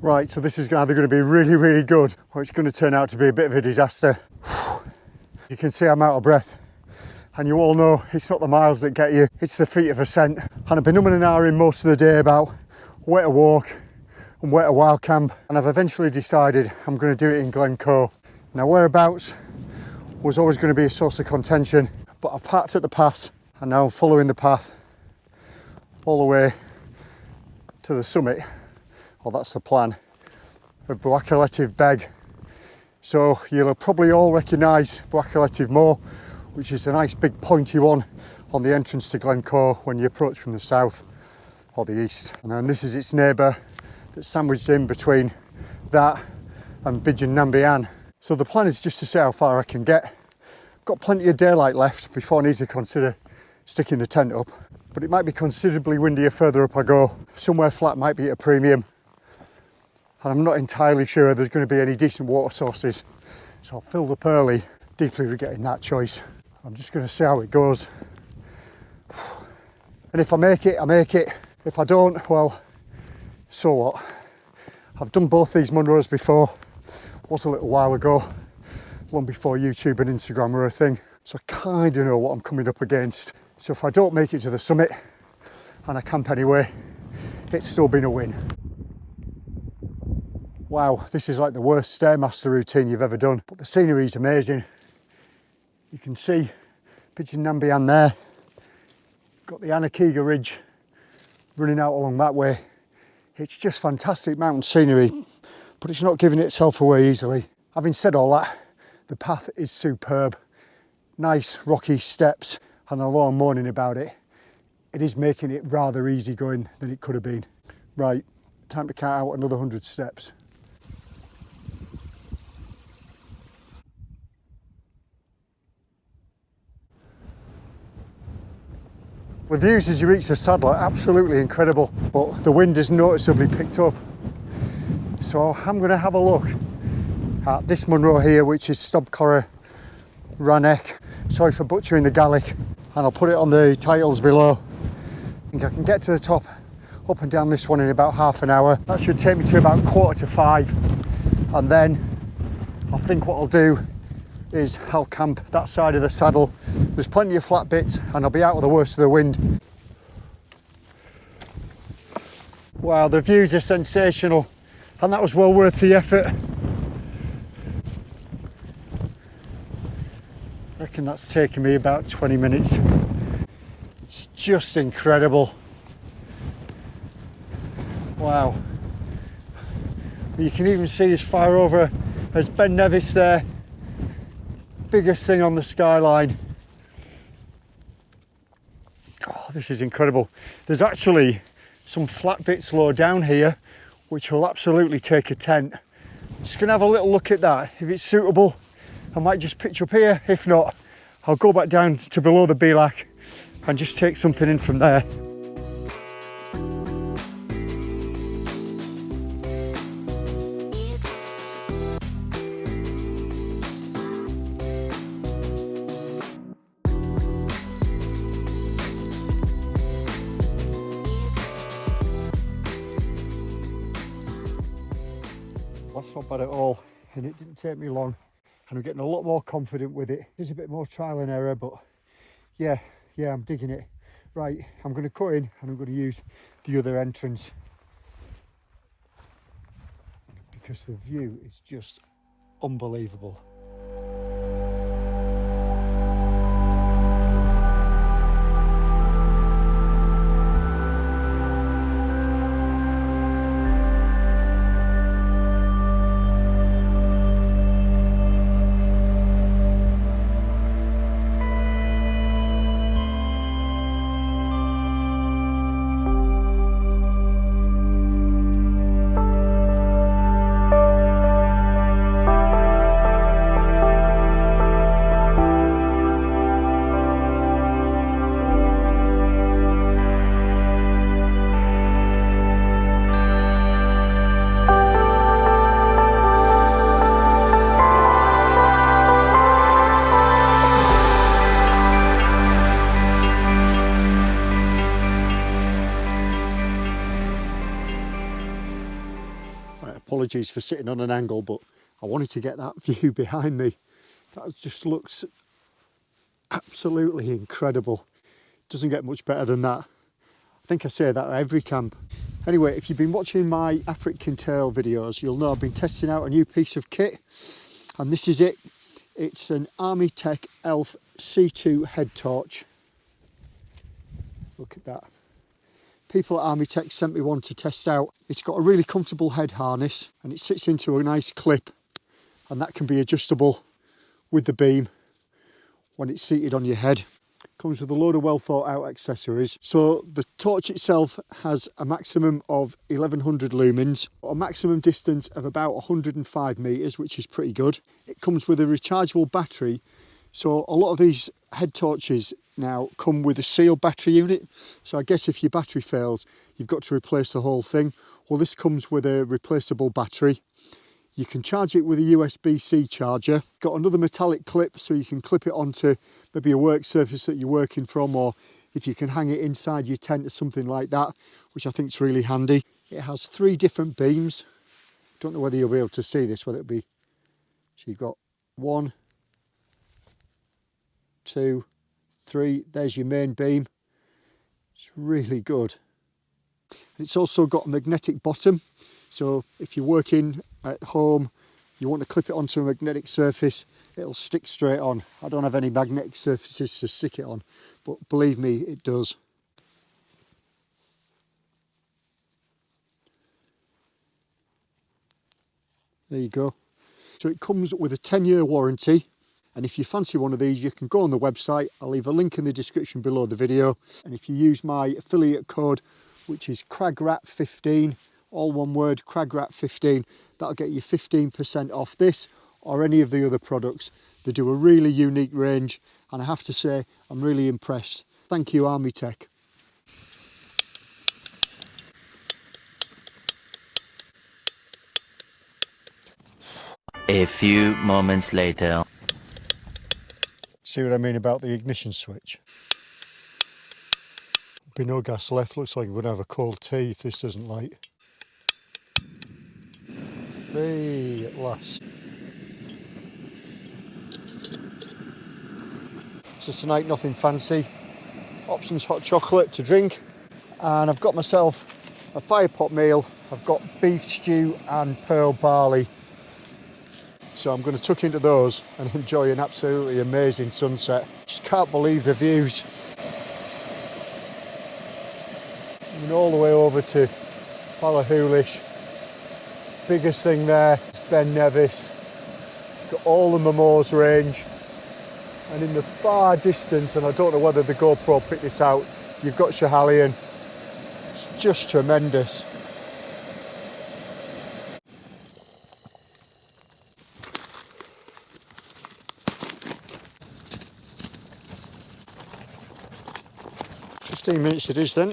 Right, so this is either going to be really, really good, or it's going to turn out to be a bit of a disaster. You can see I'm out of breath. And you all know it's not the miles that get you, it's the feet of ascent. And I've been umming and ahhing most of the day about where to walk and where to wild camp. And I've eventually decided I'm going to do it in Glencoe. Now whereabouts was always going to be a source of contention, but I've parked at the pass and now I'm following the path all the way to the summit, or that's the plan, of Buachalettiv Beg. So you'll probably all recognise Buachalettiv Moor, which is a nice big pointy one on the entrance to Glencoe when you approach from the south or the east. And then this is its neighbour that's sandwiched in between that and Bidjan Nambian. So the plan is just to see how far I can get. I've got plenty of daylight left before I need to consider sticking the tent up, but it might be considerably windier further up I go. Somewhere flat might be at a premium, and I'm not entirely sure there's going to be any decent water sources, so I'll fill up early, deeply regretting that choice. I'm just going to see how it goes, and if I make it, I make it. If I don't, well, so what? I've done both these Munros before. It was a little while ago, long before YouTube and Instagram were a thing, so I kind of know what I'm coming up against. So if I don't make it to the summit and I camp anyway, it's still been a win. Wow, this is like the worst Stairmaster routine you've ever done, but the scenery is amazing. You can see Bidjan Nambian there, got the Anakiga Ridge running out along that way. It's just fantastic mountain scenery, but it's not giving itself away easily. Having said all that, the path is superb. Nice rocky steps, and although I'm moaning about it, it is making it rather easy going than it could have been. Right, time to count out another 100 steps. The views as you reach the saddle are absolutely incredible, but the wind is noticeably picked up. So I'm going to have a look at this Munro here, which is Stobcorra Ranech. Sorry for butchering the Gaelic, and I'll put it on the titles below. I think I can get to the top up and down this one in about half an hour. That should take me to about 4:45, and then I think what I'll do is I'll camp that side of the saddle. There's plenty of flat bits and I'll be out of the worst of the wind. Wow, the views are sensational, and that was well worth the effort. I reckon that's taken me about 20 minutes. It's just incredible. Wow. You can even see as far over as Ben Nevis there. Biggest thing on the skyline. Oh, this is incredible. There's actually some flat bits low down here which will absolutely take a tent. I'm just going to have a little look at that. If it's suitable, I might just pitch up here. If not, I'll go back down to below the Bielak and just take something in from there. That's not bad at all, and it didn't take me long, and I'm getting a lot more confident with it. There's a bit more trial and error, but yeah, I'm digging it. Right, I'm going to cut in and I'm going to use the other entrance because the view is just unbelievable. Apologies for sitting on an angle, but I wanted to get that view behind me. That just looks absolutely incredible. Doesn't get much better than that. I think I say that at every camp. Anyway, if you've been watching my African tail videos, you'll know I've been testing out a new piece of kit, and this is it. It's an Armytek ELF C2 head torch. Look at that. People at Armytek sent me one to test out. It's got a really comfortable head harness and it sits into a nice clip, and that can be adjustable with the beam when it's seated on your head. Comes with a load of well thought out accessories. So the torch itself has a maximum of 1100 lumens, a maximum distance of about 105 meters, which is pretty good. It comes with a rechargeable battery. So a lot of these head torches now come with a sealed battery unit. So I guess if your battery fails, you've got to replace the whole thing. Well, this comes with a replaceable battery. You can charge it with a USB-C charger. Got another metallic clip so you can clip it onto maybe a work surface that you're working from, or if you can hang it inside your tent or something like that, which I think is really handy. It has 3 different beams. Don't know whether you'll be able to see this, whether it be, so you've got 1, 2, 3, there's your main beam. It's really good. It's also got a magnetic bottom, so if you're working at home, you want to clip it onto a magnetic surface, it'll stick straight on. I don't have any magnetic surfaces to stick it on, but believe me, it does. There you go. So it comes with a 10-year warranty. And if you fancy one of these, you can go on the website. I'll leave a link in the description below the video. And if you use my affiliate code, which is CragRat15, all one word, CragRat15, that'll get you 15% off this or any of the other products. They do a really unique range, and I have to say, I'm really impressed. Thank you, Armytek. A few moments later. See what I mean about the ignition switch? Be no gas left. Looks like we're gonna have a cold tea if this doesn't light. Hey, at last. So tonight, nothing fancy. Options hot chocolate to drink, and I've got myself a fire pot meal. I've got beef stew and pearl barley. So I'm going to tuck into those and enjoy an absolutely amazing sunset. Just can't believe the views. I mean, all the way over to Ballachulish. Biggest thing there is Ben Nevis. Got all the Mamors range. And in the far distance, and I don't know whether the GoPro picked this out, you've got Schiehallion. It's just tremendous. Minutes it is then.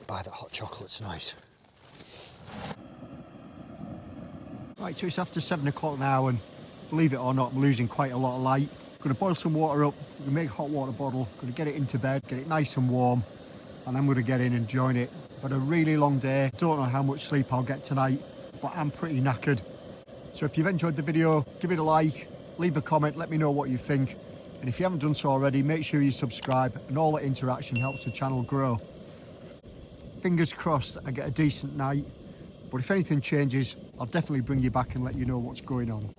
Buy that hot chocolate's nice. Right, so it's after 7 o'clock now, and believe it or not, I'm losing quite a lot of light. Going to boil some water up, going to make a hot water bottle, going to get it into bed, get it nice and warm, and I'm going to get in and join it. But a really long day. Don't know how much sleep I'll get tonight, but I'm pretty knackered. So if you've enjoyed the video, give it a like, leave a comment, let me know what you think. And if you haven't done so already, make sure you subscribe, and all that interaction helps the channel grow. Fingers crossed I get a decent night, but if anything changes, I'll definitely bring you back and let you know what's going on.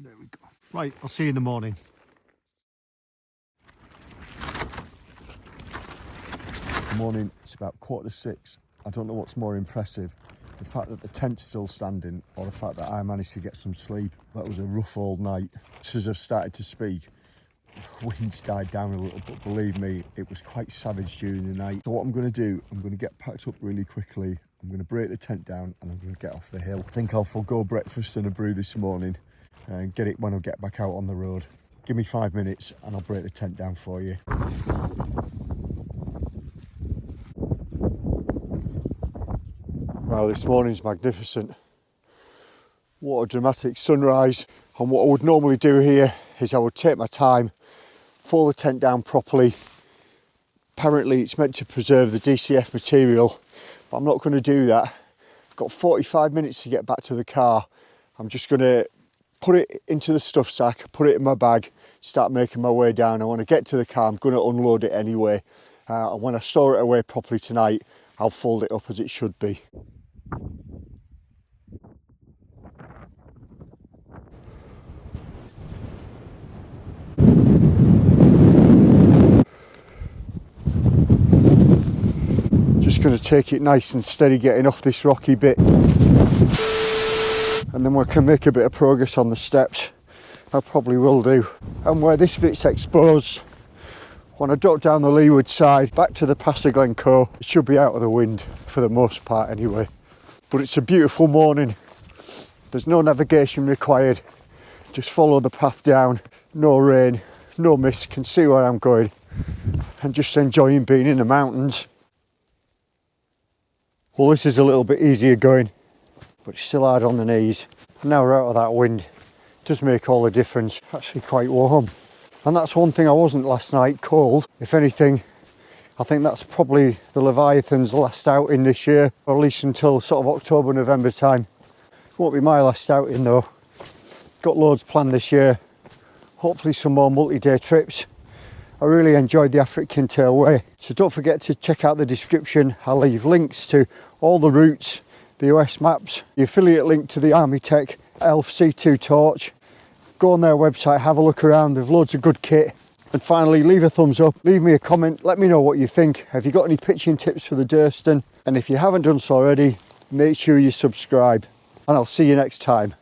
There we go. Right, I'll see you in the morning. Good morning, it's about 5:45. I don't know what's more impressive, the fact that the tent's still standing or the fact that I managed to get some sleep. That was a rough old night. Just as I've started to speak, winds died down a little, but believe me, it was quite savage during the night. So what I'm going to do, I'm going to get packed up really quickly. I'm going to break the tent down and I'm going to get off the hill. I think I'll forgo breakfast and a brew this morning and get it when I get back out on the road. Give me 5 minutes and I'll break the tent down for you. Wow, this morning's magnificent. What a dramatic sunrise. And what I would normally do here is I would take my time, fold the tent down properly. Apparently it's meant to preserve the DCF material, but I'm not going to do that. I've got 45 minutes to get back to the car. I'm just going to put it into the stuff sack, put it in my bag, start making my way down. And when I get to the car, I'm going to unload it anyway. And when I store it away properly tonight, I'll fold it up as it should be. Just going to take it nice and steady getting off this rocky bit, and then we can make a bit of progress on the steps. I probably will do. And where this bit's exposed, when I drop down the leeward side back to the pass of Glencoe, it should be out of the wind for the most part anyway. But it's a beautiful morning. There's no navigation required, just follow the path down. No rain, no mist, can see where I'm going and just enjoying being in the mountains. Well, this is a little bit easier going, but it's still hard on the knees. Now we're out of that wind, it does make all the difference. It's actually quite warm. And that's one thing I wasn't last night, cold. If anything, I think that's probably the Leviathan's last outing this year, or at least until sort of October, November time. Won't be my last outing though. Got loads planned this year. Hopefully some more multi-day trips. I really enjoyed the African Tail Way. So don't forget to check out the description. I'll leave links to all the routes, the US maps, the affiliate link to the Armytek ELF C2 torch. Go on their website, have a look around. There's loads of good kit. And finally, leave a thumbs up, leave me a comment, let me know what you think. Have you got any pitching tips for the Durston? And if you haven't done so already, make sure you subscribe. And I'll see you next time.